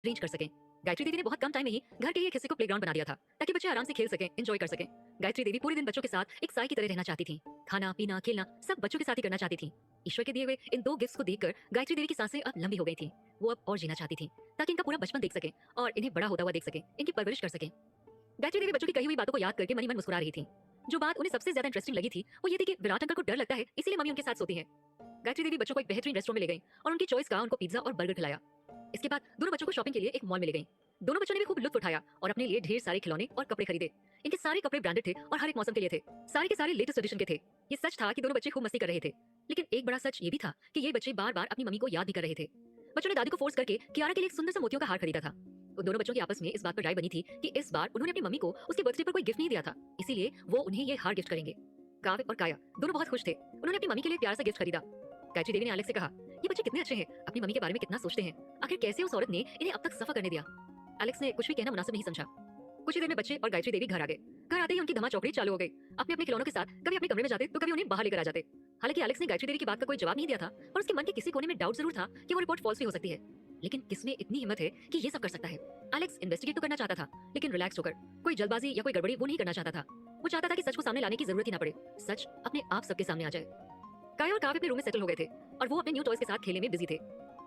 Arrange कर सकें। गायत्री देवी ने बहुत कम टाइम में ही घर के ही एक हिस्से को प्लेग्राउंड बना दिया था ताकि बच्चे आराम से खेल सकें, एंजॉय कर सकें। गायत्री देवी पूरे दिन बच्चों के साथ एक साई की तरह रहना चाहती थी। खाना पीना खेलना सब बच्चों के साथ ही करना चाहती थी। ईश्वर के दिए हुए इन दो गिफ्ट्स को देखकर गायत्री देवी की सांसें अब लंबी हो गई थी। वो अब और जीना चाहती थी ताकि इनका पूरा बचपन देख सके और इन्हें बड़ा होता हुआ देख सके, इनकी परवरिश कर सके। गायत्री देवी बच्चों की कही हुई बातों को याद करके मनी मन मुस्कुरा रही थी। जो बात उन्हें सबसे ज्यादा इंटरेस्टिंग लगी थी वो ये थी कि विराट अंकल को डर लगता है, इसीलिए मम्मी उनके साथ सोती है। गायत्री देवी बच्चों को एक बेहतरीन रेस्टोरेंट में ले गई और उनकी चॉइस का उनको पिज्जा और बर्गर खिलाया। इसके बाद दोनों बच्चों को शॉपिंग के लिए एक मॉल में ले गई। दोनों बच्चों ने भी खूब लुत्फ उठाया और अपने लिए ढेर सारे खिलौने और कपड़े खरीदे। इनके सारे कपड़े ब्रांडेड थे और हर एक मौसम के लिए थे। सारे के सारे लेटेस्ट एडिशन के थे। ये सच था कि दोनों बच्चे खूब मस्ती कर रहे थे, लेकिन एक बड़ा सच ये भी था कि ये बच्चे बार बार अपनी मम्मी को याद भी कर रहे थे। बच्चों ने दादी को फोर्स करके कियारा के लिए एक सुंदर सा मोतियों का हार खरीदा था। उन दोनों बच्चों की आपस में इस बात पर राय बनी थी कि इस बार उन्होंने अपनी मम्मी को उसके बर्थडे पर कोई गिफ्ट नहीं दिया था, इसीलिए वो उन्हें ये हार गिफ्ट करेंगे। काव्य और काया दोनों बहुत खुश थे। उन्होंने अपनी मम्मी के लिए प्यार से गिफ्ट खरीदा। गायत्री देवी ने एलेक्स से कहा, ये बच्चे कितने अच्छे हैं, अपनी मम्मी के बारे में कितना सोचते हैं, आखिर कैसे उस औरत ने इन्हें अब तक सफर करने दिया। एलेक्स ने कुछ भी कहना मुनासिब नहीं समझा। कुछ ही देर में बच्चे और गायत्री देवी घर आ गए। घर आते ही उनकी धमा चौकड़ी चालू हो गई। अपने अपने खिलौनों के साथ कभी अपने कमरे में जाते तो कभी उन्हें बाहर लेकर आ जाते। हालांकि एलेक्स ने गायत्री देवी की बात का कोई जवाब नहीं दिया था, पर उसके मन के किसी कोने में डाउट जरूर था कि वो रिपोर्ट फॉल्स भी हो सकती है। लेकिन किसमें इतनी हिम्मत है कि ये सब कर सकता है। एलेक्स इन्वेस्टिगेट तो करना चाहता था, लेकिन रिलैक्स होकर, कोई जल्दबाजी या कोई गड़बड़ी वो नहीं करना चाहता था। वो चाहता था कि सच को सामने लाने की जरूरत ही ना पड़े, सच अपने आप सबके सामने आ जाए। काया और काव्य अपने रूम में सेटल हो गए थे और वो अपने न्यू टॉयज के साथ खेलने में बिजी थे।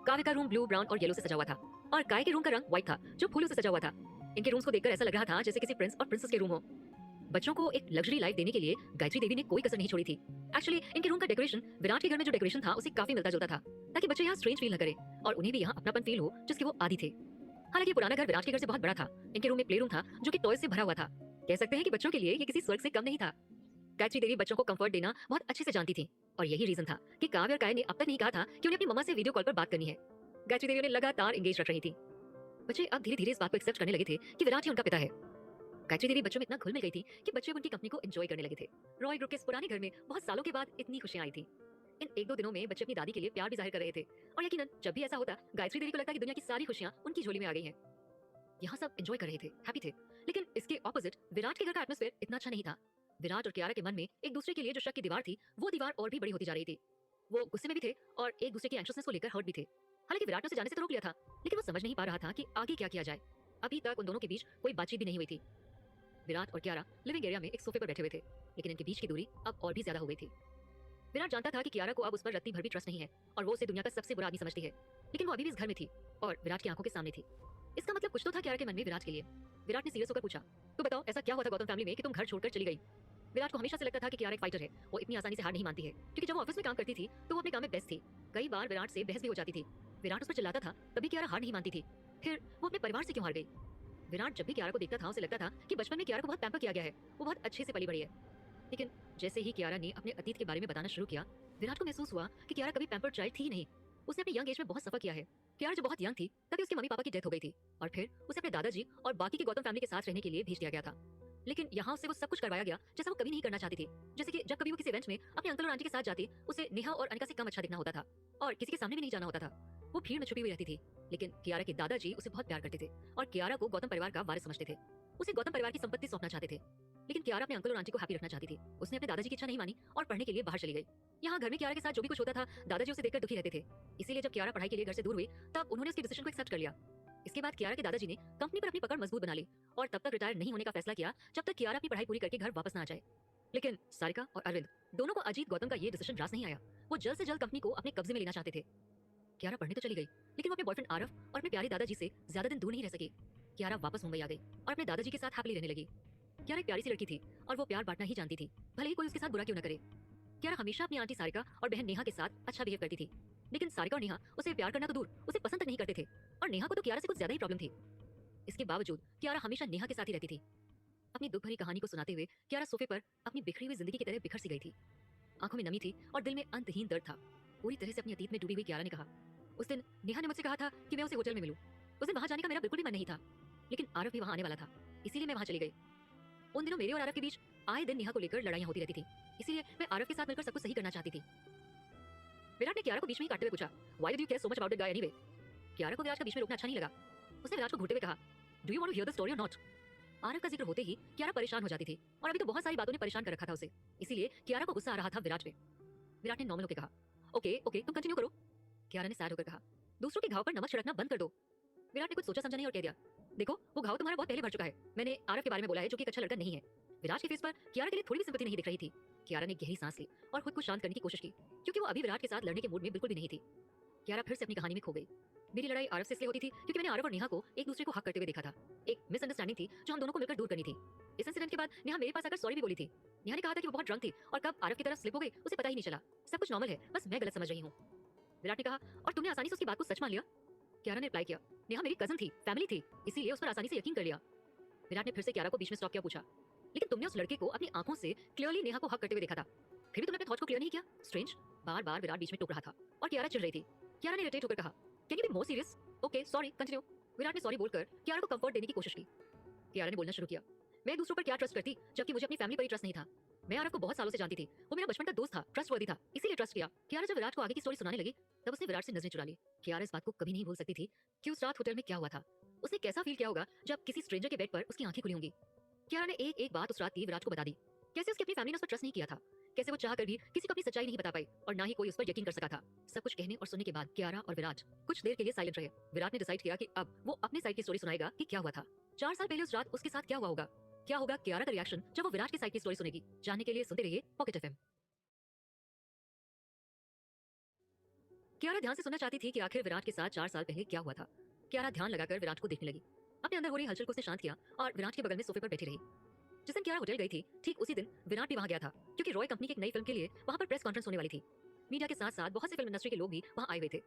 काव्य का रूम ब्लू, ब्राउन और येलो से सजा हुआ था और काय के रूम का रंग व्हाइट था जो फूलों से सजा हुआ था। इनके रूम्स को देखकर ऐसा लग रहा था जैसे किसी प्रिंस और प्रिंसेस के रूम हो। बच्चों को एक लग्जरी लाइफ देने के लिए गायत्री देवी ने कोई कसर नहीं छोड़ी थी। एक्चुअली इनके रूम का डेकोरेशन विराट के घर में जो डेकोरेशन था उसे काफी मिलता जुलता था, ताकि बच्चे यहाँ स्ट्रेंज फील न करें और उन्हें भी यहाँ अपनापन फील हो जिसके वो आदी थे। हालांकि पुराना घर विराट के घर से बहुत बड़ा था। इनके रूम में प्ले रूम था जो कि टॉयज से भरा हुआ था। कह सकते हैं कि बच्चों के लिए ये किसी स्वर्ग से कम नहीं था। गायत्री देवी बच्चों को कंफर्ट देना बहुत अच्छे से जानती थी और यही रीजन था कि काव्य और काय ने अब तक नहीं कहा था कि उन्हें अपनी मम्मा से वीडियो कॉल पर बात करनी है। गायत्री देवी उन्हें लगातार एंगेज रख रही थी। बच्चे अब धीरे धीरे इस बात को एक्सेप्ट करने लगे थे कि विराट ही उनका पिता है। गायत्री देवी बच्चों में इतना घुल मिल गई थी कि बच्चे अब उनकी कंपनी को एंजॉय करने लगे थे। रॉय ग्रुप के इस पुराने घर में बहुत सालों के बाद इतनी खुशियां आई थी। इन एक दो दिनों में बच्चे अपनी दादी के लिए प्यार भी जाहिर कर रहे थे और यकीनन जब भी ऐसा होता गायत्री देवी को लगता कि दुनिया की सारी खुशियां उनकी झोली में आ गई हैं। यहाँ सब एंजॉय कर रहे थे, हैप्पी थे। लेकिन इसके ऑपोजिट विराट के घर का एटमॉस्फेयर इतना अच्छा नहीं था। विराट और कियारा के मन में एक दूसरे के लिए जो शक की दीवार थी वो दीवार और भी बड़ी होती जा रही थी। वो गुस्से में भी थे और एक दूसरे की एंग्शियसनेस को लेकर हर्ट भी थे। हालांकि विराट ने उसे जाने से तो रोक लिया था, लेकिन वो समझ नहीं पा रहा था कि आगे क्या किया जाए। अभी तक उन दोनों के बीच कोई बातचीत भी नहीं हुई थी। विराट और कियारा लिविंग एरिया में एक सोफे पर बैठे हुए थे, लेकिन इनके बीच की दूरी अब और भी ज्यादा हो गई थी। विराट जानता था कि कियारा को अब उस पर रत्ती भर भी ट्रस्ट नहीं है और वो उसे दुनिया का सबसे बुरा आदमी समझती है, लेकिन वो अभी भी इस घर में थी और विराट की आंखों के सामने थी। इसका मतलब कुछ तो था कियारा के मन में विराट के लिए। विराट ने सीरियस होकर पूछा, तो बताओ ऐसा क्या हुआ था गौतम फैमिली में कि तुम घर छोड़कर चली गई। विराट को हमेशा से लगता था कि कियारा एक फाइटर है, वो इतनी आसानी से हार नहीं मानती है, क्योंकि जब वो ऑफिस में काम करती थी तो वो अपने काम में बेस्ट थी। कई बार विराट से बहस भी हो जाती थी। विराट उस पर चिल्लाता था, तभी कियारा हार नहीं मानती थी। फिर वो अपने परिवार से क्यों हार गई। विराट जब भी कियारा को देखता था उसे लगता था कि बचपन में कियारा को बहुत पैम्पर किया गया है, वो बहुत अच्छे से पली बड़ी है। लेकिन जैसे ही कियारा ने अपने अतीत के बारे में बताना शुरू किया, विराट को महसूस हुआ कि कियारा कभी पैम्पर्ड चाइल्ड थी ही नहीं। उसने अपनी यंग एज में बहुत सफर किया है। कियारा जो बहुत यंग थी तभी उसके मम्मी पापा की डेथ हो गई थी और फिर उसे अपने दादाजी और बाकी के गौतम फैमिली के साथ रहने के लिए भेज दिया गया था। लेकिन यहाँ उससे वो सब कुछ करवाया गया जैसा वो कभी नहीं करना चाहती थी। जैसे कि जब कभी वो किसी इवेंट में अपने अंकल और आंटी के साथ जाती, उसे नेहा और अनिका से कम अच्छा दिखना होता था और किसी के सामने भी नहीं जाना होता था। वो भीड़ में छुपी हुई रहती थी। लेकिन कियारा के दादाजी उसे बहुत प्यार करते थे और कियारा को गौतम परिवार का वारिस समझते थे। उसे गौतम परिवार की संपत्ति सौंपना चाहते थे। लेकिन कियारा अपने अंकल और आंटी को हैप्पी रखना चाहती थी। उसने अपने दादाजी की इच्छा नहीं मानी और पढ़ने के लिए बाहर चली गई। यहाँ घर में कियारा के साथ जो भी कुछ होता था दादाजी उसे देखकर दुखी रहते थे। इसीलिए जब कियारा पढ़ाई के लिए घर से दूर हुई तब उन्होंने उसके डिसीजन को एक्सेप्ट कर लिया। इसके बाद कियारा के दादाजी ने कंपनी पर अपनी पकड़ मजबूत बना ली और तब तक रिटायर नहीं होने का फैसला किया जब तक कियारा अपनी पढ़ाई पूरी करके घर वापस ना आ जाए। लेकिन सारिका और अरविंद दोनों को अजीत गौतम का ये डिसीजन रास नहीं आया। वो जल्द से जल्द कंपनी को अपने कब्जे में लेना चाहते थे। कियारा पढ़ने तो चली गई, लेकिन वो अपने बॉयफ्रेंड आरव और अपने प्यारे दादाजी से ज्यादा दिन दूर नहीं रह सकी। कियारा वापस मुंबई आ गई और अपने दादाजी के साथ हैप्पीली रहने लगी। कियारा एक प्यारी सी लड़की थी और वो प्यार बांटना ही जानती थी, भले ही कोई उसके साथ बुरा क्यों न करे। कियारा हमेशा अपनी आंटी सारिका और बहन नेहा के साथ अच्छा बिहेव करती थी, लेकिन सारिका और नेहा उसे प्यार करना तो दूर उसे पसंद तक नहीं करते थे और नेहा को तो कियारा से कुछ ज्यादा ही प्रॉब्लम थी। इसके बावजूद कियारा हमेशा नेहा के साथ ही रहती थी। अपनी दुख भरी कहानी को सुनाते हुए कियारा सोफे पर अपनी बिखरी हुई जिंदगी की तरह बिखर सी गई थी। आंखों में नमी थी और दिल में अंतहीन दर्द था। पूरी तरह से अपने अतीत में डूबी हुई कियारा ने कहा, उस दिन नेहा ने मुझसे कहा था कि मैं उसे होटल में मिलूं। उस दिन वहां जाने का मेरा बिल्कुल भी मन नहीं था, लेकिन आरव भी वहां आने वाला था, इसीलिए मैं वहां चली गई। उन दिनों मेरे और आरव के बीच आए दिन नेहा को लेकर लड़ाइयां होती रहती थी, इसीलिए मैं आरव के साथ मिलकर सब कुछ सही करना चाहती थी। विराट ने कियारा को बीच में ही काटते हुए पूछा, why did you care so much about that guy anyway. Kiara को विराट का बीच में रोकना अच्छा नहीं लगा। उसने विराट को घूरते हुए कहा, do you want to hear the story और नॉट। आरव का जिक्र होते ही कियारा परेशान हो जाती थी और अभी तो बहुत सारी बातों ने परेशान कर रखा था उसे, इसीलिए कियारा को गुस्सा आ रहा था विराट पे। विराट ने नॉर्मल होकर कहा, ओके ओके तुम कंटिन्यू करो। कियारा ने सैड होकर कहा, दूसरों के घाव पर नमक छिड़कना बंद कर दो। विराट ने कुछ सोचा समझा नहीं और कह दिया, देखो वो घाव तुम्हारा बहुत पहले भर चुका है। मैंने आरव के बारे में बोला है जो कि एक अच्छा लड़का नहीं है। विराट के फेस पर कियारा के लिए थोड़ी भी सिंपैथी नहीं दिख रही थी। कियारा ने गहरी सांस ली और खुद को शांत करने की कोशिश की, क्योंकि वो अभी विराट के साथ लड़ने के मूड में बिल्कुल भी नहीं थी। कियारा फिर से अपनी कहानी में खो गई। मेरी लड़ाई आरव से इसलिए होती थी क्योंकि मैंने आरव और नेहा को एक दूसरे को हक करते हुए देखा था। एक मिसअंडरस्टैंडिंग थी जो हम दोनों को मिलकर दूर करनी थी। इस इंसिडेंट के बाद नेहा मेरे पास आकर सॉरी भी बोली थी। नेहा ने कहा था कि वो बहुत ड्रंक थी और कब आरव की तरफ स्लिप हो गई उसे पता ही नहीं चला। सब कुछ नॉर्मल है, बस मैं गलत समझ रही हूँ। विराट ने कहा, और तुमने आसानी से उसकी बात को सच मान लिया? कियारा ने रिप्लाई किया, नेहा मेरी कजन थी, फैमिली थी, इसीलिए उस पर आसानी से यकीन कर लिया। विराट ने फिर से कियारा को बीच में स्टॉप किया, पूछा, लेकिन तुमने उस लड़के को अपनी आंखों से क्लियरली नेहा को हक करते हुए देखा था, फिर भी तुमने अपने थॉट्स को क्लियर नहीं किया? स्ट्रेंज। बार बार विराट बीच में टोक रहा था और कियारा चिढ़ रही थी। कियारा ने इरिटेट होकर कहा, can you be more serious? Okay sorry, continue. Virat ने सॉरी बोलकर कियारा को कंफर्ट देने की कोशिश की। कियारा ने बोलना शुरू किया, मैं एक दूसरों पर क्या ट्रस्ट करती जबकि मुझे अपनी फैमिली पर ही ट्रस्ट नहीं था। मैं आरव को बहुत सालों से जानती थी, वो मेरा बचपन का दोस्त था, ट्रस्टवर्दी था, इसीलिए ट्रस्ट किया। कियारा जब विराट को आगे की स्टोरी सुनाने लगी तब उसने विराट से नजरें चुरा ली। कियारा इस बात को कभी नहीं भूल सकती थी कि उस रात होटल में क्या हुआ था। उसने कैसा फील किया होगा जब किसी स्ट्रेंजर के बेड पर उसकी आंखें खुली होंगी। कियारा ने एक एक बात उस रात की विराट को बता दी। कैसे उसकी अपनी फैमिली ने उस पर ट्रस्ट नहीं किया था, कैसे वो चाह कर भी किसी को अपनी सच्चाई नहीं बता पाई और ना ही कोई उस पर यकीन कर सका था। सब कुछ कहने और सुनने के बाद कियारा और विराट कुछ देर के लिए साइलेंट रहे। विराट ने डिसाइड किया कि अब वो अपने साइड की स्टोरी सुनाएगा कि क्या हुआ था। 4 साल पहले उस रात उसके साथ क्या हुआ होगा, क्या होगा कियारा का रिएक्शन जब वो विराट की साइड की स्टोरी सुनेगी। जानने के लिए सुनते रहिए पॉकेट एफएम। कियारा ध्यान से सुनना चाहती थी कि आखिर विराट के साथ 4 साल पहले क्या हुआ था। कियारा ध्यान लगाकर विराट को देखने लगी। अपने अंदर हो रही हलचल को उसने शांत किया और विराट के बगल में सोफे पर बैठी रही। जिस दिन कियारा होटल गई थी ठीक उसी दिन विराट भी वहां गया था, क्योंकि रॉय कंपनी की एक नई फिल्म के लिए वहां पर प्रेस कॉन्फ्रेंस होने वाली थी। मीडिया के साथ साथ बहुत से फिल्म इंडस्ट्री के लोग भी वहां आए हुए थे।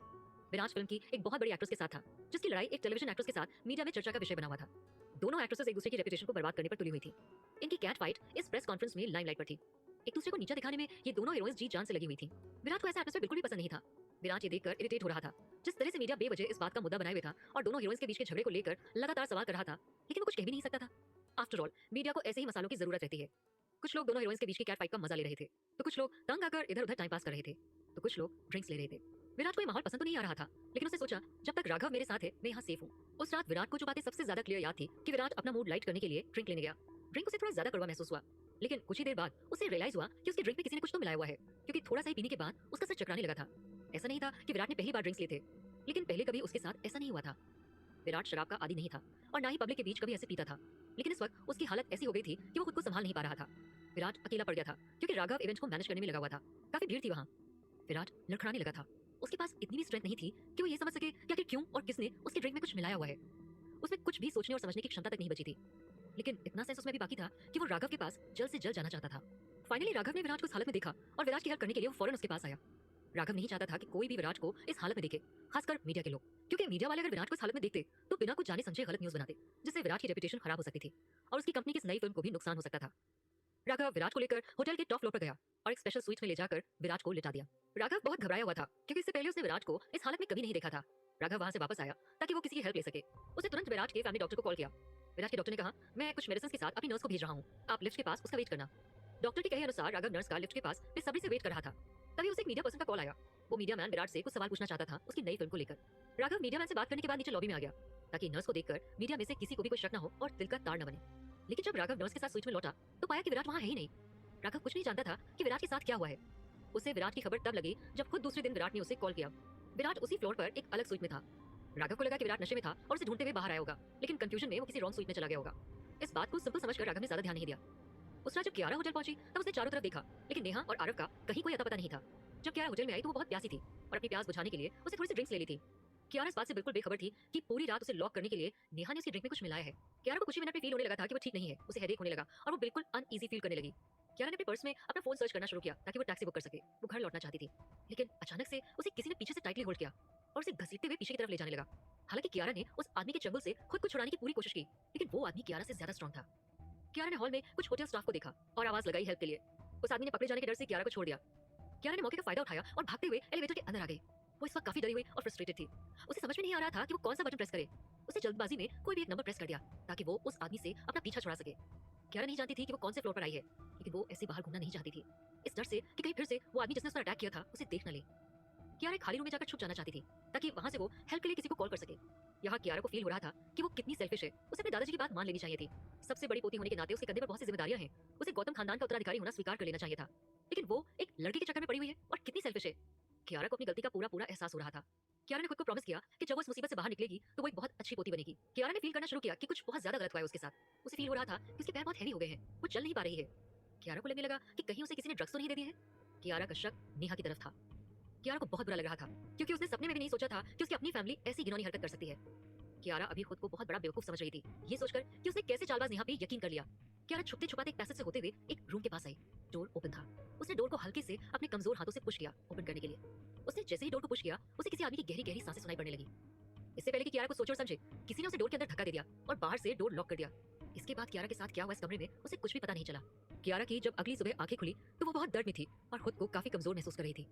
विराट फिल्म की एक बहुत बड़ी एक्ट्रेस के साथ था, जिसकी लड़ाई एक टेलीविजन एक्ट्रेस के साथ मीडिया में चर्चा का विषय बना हुआ था। दोनों एक्ट्रेसेस एक दूसरे की रेपुटेशन को बर्बाद करने पर तुली हुई थी। इनकी कैट फाइट इस प्रेस कॉन्फ्रेंस में लाइमलाइट पर थी। एक दूसरे को नीचा दिखाने में ये दोनों हीरोइंस जी जान से लगी हुई थी। विराट को ऐसा एटमॉस्फेयर बिल्कुल भी पसंद नहीं था। विराट ये देखकर इरिटेट हो रहा था। जिस तरह से मीडिया बेवजह इस बात का मुद्दा बनाए हुए था और दोनों हीरोइंस के बीच के झगड़े को लेकर लगातार सवाल कर रहा था, लेकिन वो कुछ कह भी नहीं सकता था। आफ्टर ऑल मीडिया को ऐसे ही मसालों की जरूरत रहती है। कुछ लोग दोनों हीरोइंस के बीच की कैट फाइट का मजा ले रहे थे, तो कुछ लोग तंग आकर इधर उधर टाइम पास कर रहे थे, तो कुछ लोग ड्रिंक्स ले रहे थे। विराट को ये माहौल पसंद तो नहीं आ रहा था, लेकिन उसने सोचा जब तक राघव मेरे साथ है मैं यहाँ सेफ हूँ। उस रात विराट को जो बातें सबसे ज्यादा क्लियर याद थी कि विराट अपना मूड लाइट करने के लिए ड्रिंक लेने गया। ड्रिंक उसे थोड़ा ज्यादा कड़वा महसूस हुआ, लेकिन कुछ ही देर बाद उसे रियलाइज हुआ कि उसके ड्रिंक में किसी ने कुछ तो मिलाया हुआ है, क्योंकि थोड़ा सा ही पीने के बाद उसका सर चकराने लगा था। ऐसा नहीं था कि विराट ने पहली बार ड्रिंक्स लिए थे, लेकिन पहले कभी उसके साथ ऐसा नहीं हुआ था। विराट शराब का आदी नहीं था और ना ही पब्लिक के बीच कभी ऐसे पीता था, लेकिन इस वक्त उसकी हालत ऐसी हो गई थी कि वो खुद को संभाल नहीं पा रहा था। विराट अकेला पड़ गया था, क्योंकि राघव इवेंट को मैनेज करने में लगा हुआ था। काफी भीड़ थी वहाँ। विराट लड़खड़ाने लगा था। उसके पास इतनी भी स्ट्रेंथ नहीं थी कि वो ये समझ सके कि आखिर क्यों और किसने उसके ड्रिंक में कुछ मिलाया हुआ है। उसमें कुछ भी सोचने और समझने की क्षमता तक नहीं बची थी, लेकिन इतना सेंस उसमें भी बाकी था कि वो राघव के पास जल्द से जल्द जाना चाहता था। फाइनली राघव ने विराट को इस हालत में देखा और विराट की हेल्प करने के लिए वो फौरन उसके पास आया। राघव नहीं चाहता था कि कोई भी विराट को इस हालत में देखे, खासकर मीडिया के लोग, क्योंकि मीडिया वाले अगर विराट को इस हालत में देखते तो बिना कुछ जाने समझे गलत न्यूज बनाते, जिससे विराट की रेपुटेशन खराब हो सकती थी और उसकी कंपनी की इस नई फिल्म को भी नुकसान हो सकता था। राघव विराट को लेकर होटल के टॉप फ्लोर पर गया और एक स्पेशल स्वीट में ले जाकर विराट को लिटा दिया। राघव बहुत घबराया हुआ था, क्योंकि इससे पहले उसने विराट को इस हालत में कभी नहीं देखा था। राघव वहां से वापस आया ताकि वो किसी की हेल्प ले सके। उसने तुरंत विराट के फैमिली डॉक्टर को कॉल किया। विराट के डॉक्टर ने कहा, मैं कुछ मेडिसिन के साथ अपनी नर्स को भेज रहा हूँ, आप लिफ्ट के पास उसका वेट करना। डॉक्टर के कहे अनुसार राघव नर्स का लिफ्ट के पास बेसब्री से वेट कर रहा था। तभी उसे एक मीडिया पर्सन का कॉल आया। वो मीडिया मैन विराट से कुछ सवाल पूछना चाहता था उसकी नई फिल्म को लेकर। राघव मीडिया मैन से बात करने के बाद नीचे लॉबी में आ गया, ताकि नर्स को देखकर मीडिया में से किसी को भी कोई शक न हो और दिल का तार न बने। लेकिन जब राघव नर्स के साथ स्विच में लौटा तो पाया कि विराट वहाँ है ही नहीं। राघव कुछ नहीं जानता था कि विराट के साथ क्या हुआ है। उसे विराट की खबर तब लगी जब खुद दूसरे दिन विराट ने उसे कॉल किया। विराट उसी फ्लोर पर एक अलग स्वीट में था। राघव को लगा कि विराट नशे में था और उसे ढूंढते हुए बाहर आया होगा, लेकिन कंफ्यूजन में वो किसी रॉन्ग स्वीट में चला गया होगा। इस बात को सिंपल समझकर राघव ने ज्यादा ध्यान नहीं दिया। उस रात जब कियारा होटल पहुंची तब उसने चारों तरफ देखा, लेकिन नेहा और आरव का कहीं कोई अता पता नहीं था। जब कियारा होटल में आई तो वो बहुत प्यासी थी और अपनी प्यास बुझाने के लिए उसे थोड़ी सी ड्रिंक्स ले ली थी। कियारा इस बात से बिल्कुल बेखबर थी कि पूरी रात उसे लॉक करने के लिए नेहा ने उसकी ड्रिंक में कुछ मिलाया है। कियारा को कुछ ही मिनट में फील होने लगा था कि वो ठीक नहीं है, उसे हेडेक होने लगा और वो बिल्कुल अनईजी फील करने लगी। कियारा ने अपने पर्स में अपना फोन सर्च करना शुरू किया ताकि वो टैक्सी बुक कर सके। वो घर लौटना चाहती थी, लेकिन अचानक से उसे किसी ने पीछे से टाइटली होल्ड किया और उसे घसीटते हुए पीछे की तरफ ले जाने लगा। हालांकि कियारा ने उस आदमी के चंगुल से खुद को छुड़ाने की पूरी कोशिश की, लेकिन वो आदमी कियारा से ज्यादा स्ट्रांग था। कियारा ने हॉल में कुछ होटल स्टाफ को देखा और आवाज लगाई हेल्प के लिए। उस आदमी ने पकड़े जाने के डर से कियारा को छोड़ दिया। कियारा ने मौके का फायदा उठाया और भागते हुए एलिवेटर के अंदर आ गई। वो इस वक्त काफी डरी हुई और फ्रस्ट्रेटेड थी। उसे समझ में नहीं आ रहा था कि वो कौन सा बटन प्रेस करे। उसे जल्दबाजी में कोई भी एक नंबर प्रेस कर दिया ताकि वो उस आदमी से अपना पीछा छुड़ा सके। कियारा नहीं जानती थी कि वो कौन से फ्लोर पर आई है, लेकिन वो ऐसे बाहर घूमना नहीं चाहती थी, इस डर से कि कहीं फिर से वो आदमी जिसने उसका अटैक किया था उसे देख न ले। कियारा एक खाली रूम में जाकर छुप जाना चाहती थी ताकि वहां से वो हेल्प के लिए किसी को कॉल कर सके। यहाँ कियारा को फील हो रहा था कि वो कितनी सेल्फिश है। उसे अपने दादाजी की बात मान लेनी चाहिए थी। सबसे बड़ी पोती होने के नाते उसके कंधे पर बहुत सी जिम्मेदारियां हैं। उसे गौतम खानदान का उत्तराधिकारी होना स्वीकार कर लेना चाहिए था, लेकिन वो एक लड़की के चक्कर में पड़ी हुई है और कितनी सेल्फिश है। कियारा को अपनी गलती का पूरा पूरा एहसास हो रहा था। कियारा ने खुद को प्रॉमिस किया कि जब वो इस मुसीबत से बाहर निकलेगी तो वो एक बहुत अच्छी पोती बनेगी। कियारा ने फील करना शुरू किया कि कुछ बहुत ज्यादा गलत हुआ है उसके साथ। उसे फील हो रहा था कि उसके पैर बहुत हैवी हो गए हैं, वो चल नहीं पा रही है। कियारा को लगने लगा कि कहीं उसे किसी ने ड्रग्स तो नहीं दे दिए हैं। कियारा का शक नेहा की तरफ था। कियारा को बहुत बुरा लग रहा था क्योंकि उसने सपने में भी नहीं सोचा था कि उसकी अपनी फैमिली ऐसी घिनौनी हरकत कर सकती है। कियारा अभी खुद को बहुत बड़ा बेवकूफ समझ रही थी, ये सोचकर कि उसने कैसे चालबाज नेहा पे यकीन कर लिया। कियारा छुपते छुपाते एक पैसेज से होते हुए एक रूम के पास आई। डोर ओपन था। उसने डोर को हल्के से अपने कमजोर हाथों से पुश किया ओपन करने के लिए। उसने जैसे ही डोर को पुश किया, उसे किसी आदमी की गहरी गहरी सांसें सुनाई पड़ने लगी। इससे पहले कि कियारा को सोचे और समझे, किसी ने उसे डोर के अंदर धक्का दे दिया और बाहर से डोर लॉक कर दिया। इसके बाद कियारा के साथ क्या हुआ इस कमरे में उसे कुछ भी पता नहीं चला। कियारा की जब अगली सुबह आंखें खुली तो वो बहुत दर्द में थी और खुद को काफी कमजोर महसूस कर रही थी।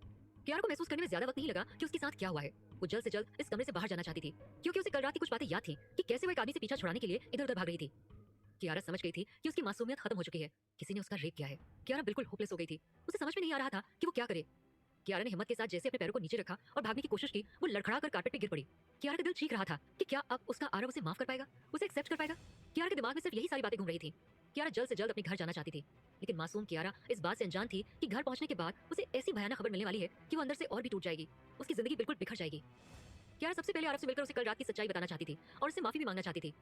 कियारा को महसूस करने में ज्यादा वक्त नहीं लगा कि उसके साथ क्या हुआ है। वो जल्द से जल्द इस कमरे से बाहर जाना चाहती थी क्योंकि उसे कल रात की कुछ बातें याद थी कि कैसे वो एक आदमी से पीछा छुड़ाने के लिए इधर उधर भाग रही थी। कियारा समझ गई थी कि उसकी मासूमियत खत्म हो चुकी है, किसी ने उसका रेप किया है। कियारा बिल्कुल होपलेस हो गई थी, उसे समझ में नहीं आ रहा था कि वो क्या करे। कियारा ने हिम्मत के साथ जैसे अपने पैरों को नीचे रखा और भागने की कोशिश की, वो लड़खड़ा कर कारपेट पे गिर पड़ी। कियारा का दिल चीख रहा था कि क्या अब उसका आरव उसे माफ कर पाएगा, उसे एक्सेप्ट कर पाएगा। कियारा के दिमाग में सिर्फ यही सारी बातें घूम रही थी। कियारा जल्द से जल्द अपने घर जाना चाहती थी, लेकिन मासूम कियारा इस बात से अनजान थी कि घर पहुंचने के बाद उसे ऐसी भयानक खबर मिलने वाली है कि वो अंदर से और भी टूट जाएगी, उसकी जिंदगी बिल्कुल बिखर जाएगी। कियारा सबसे पहले आरव से मिलकर उसे कल रात की सच्चाई बताना चाहती थी और उससे माफी भी मांगना चाहती थी।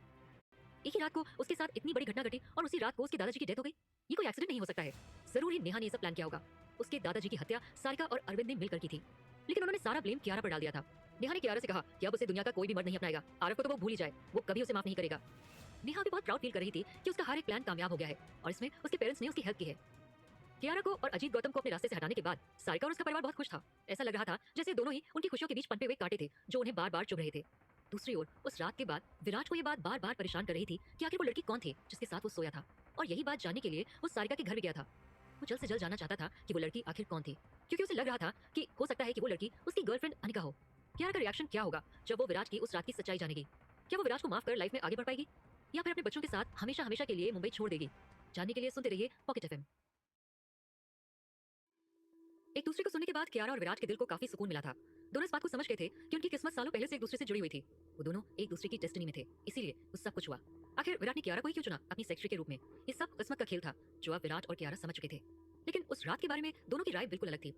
एक ही रात को उसके साथ इतनी बड़ी घटना घटी और उसी रात को उसके दादाजी की डेथ हो गई। ये कोई एक्सीडेंट नहीं हो सकता है, जरूर ही नेहा ने ये सब प्लान किया होगा। उसके दादाजी की हत्या सारिका और अरविंद ने मिलकर की थी, लेकिन उन्होंने सारा ब्लेम कियारा पर डाल दिया था। नेहा ने कियारा से कहा कि अब उसे दुनिया का कोई भी मर्द नहीं अपनाएगा, आरव को तो वो भूल ही जाए, वो कभी उसे माफ नहीं करेगा। नेहा भी बहुत प्राउड फील कर रही थी कि उसका हर एक प्लान कामयाब हो गया है और इसमें उसके पेरेंट्स ने उसकी हेल्प की है। कियारा को और अजीत गौतम को अपने रास्ते से हटाने के बाद सारिका और उसका परिवार बहुत खुश था। ऐसा लग रहा था जैसे दोनों ही उनकी खुशियों के बीच पनपे हुए कांटे थे जो उन्हें बार बार चुभ रहे थे। दूसरी ओर उस रात के बाद विराट को ये बात बार बार परेशान कर रही थी कि आखिर वो लड़की कौन थी जिसके साथ वो सोया था, और यही बात जानने के लिए वो सारिका के घर भी गया था। वो जल्द से जल्द जानना चाहता था कि वो लड़की आखिर कौन थी, क्योंकि उसे लग रहा था कि हो सकता है कि वो लड़की उसकी गर्लफ्रेंड अनिका हो। कियारा का रिएक्शन क्या होगा जब वो विराट की उस रात की सच्चाई जानेगी? क्या वो विराट को माफ कर लाइफ में आगे बढ़ पाएगी या फिर अपने बच्चों के साथ हमेशा हमेशा के लिए मुंबई छोड़ देगी? जानने के लिए सुनते रहिए पॉकेट एफएम। एक दूसरे को सुनने के बाद कियारा और विराट के दिल को काफी सुकून मिला था। दोनों इस बात को समझ गए थे कि उनकी किस्मत सालों पहले से एक दूसरे से जुड़ी हुई थी। वो दोनों एक दूसरे की डेस्टिनी में थे, इसीलिए वो सब कुछ हुआ। आखिर विराट ने कियारा को ही क्यों चुना अपनी सेक्रेटरी के रूप में? ये सब किस्मत का खेल था जो अब विराट और कियारा समझ चुके थे। लेकिन उस रात के बारे में दोनों की राय बिल्कुल अलग थी।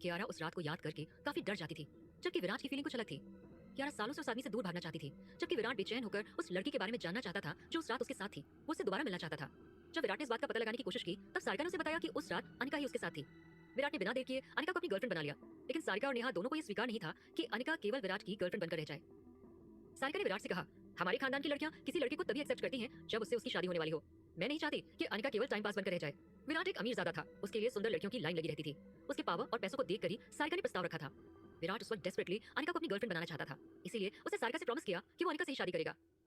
कियारा उस रात को याद करके काफी डर जाती थी, जबकि विराट की फीलिंग कुछ अलग थी। कियारा सालों से उस आदमी से दूर भागना चाहती थी, जबकि विराट बेचैन होकर उस लड़की के बारे में जानना चाहता था जो उस रात उसके साथ थी। वो उससे दोबारा मिलना चाहता था। जब विराट ने इस बात का पता लगाने की कोशिश की, तब सारिका ने उसे बताया कि उस रात अनिका ही उसके साथ थी। विराट ने बिना देर किए अनिका को अपनी गर्लफ्रेंड बना लिया, लेकिन सारिका और नेहा दोनों को यह स्वीकार नहीं था कि अनिका केवल विराट की गर्लफ्रेंड बनकर रह जाए। सारिका ने विराट से कहा, हमारे खानदान की लड़कियां किसी लड़की को तभी एक्सेप्ट करती हैं जब उससे उसकी शादी होने वाली हो। मैं नहीं चाहती कि अनिका केवल टाइम पास बनकर रह जाए। विराट एक अमीर ज़्यादा था, उसके लिए सुंदर लड़कियों की लाइन लगी रहती थी। उसके पावर और पैसों को देखकर ही सारिका ने प्रस्ताव रखा था। विराट उस वक्त डेस्परेटली अनिका को अपनी गर्लफ्रेंड बनाना चाहता था, इसीलिए उसने सारिका से प्रॉमिस किया कि वो अनिका से ही शादी करेगा।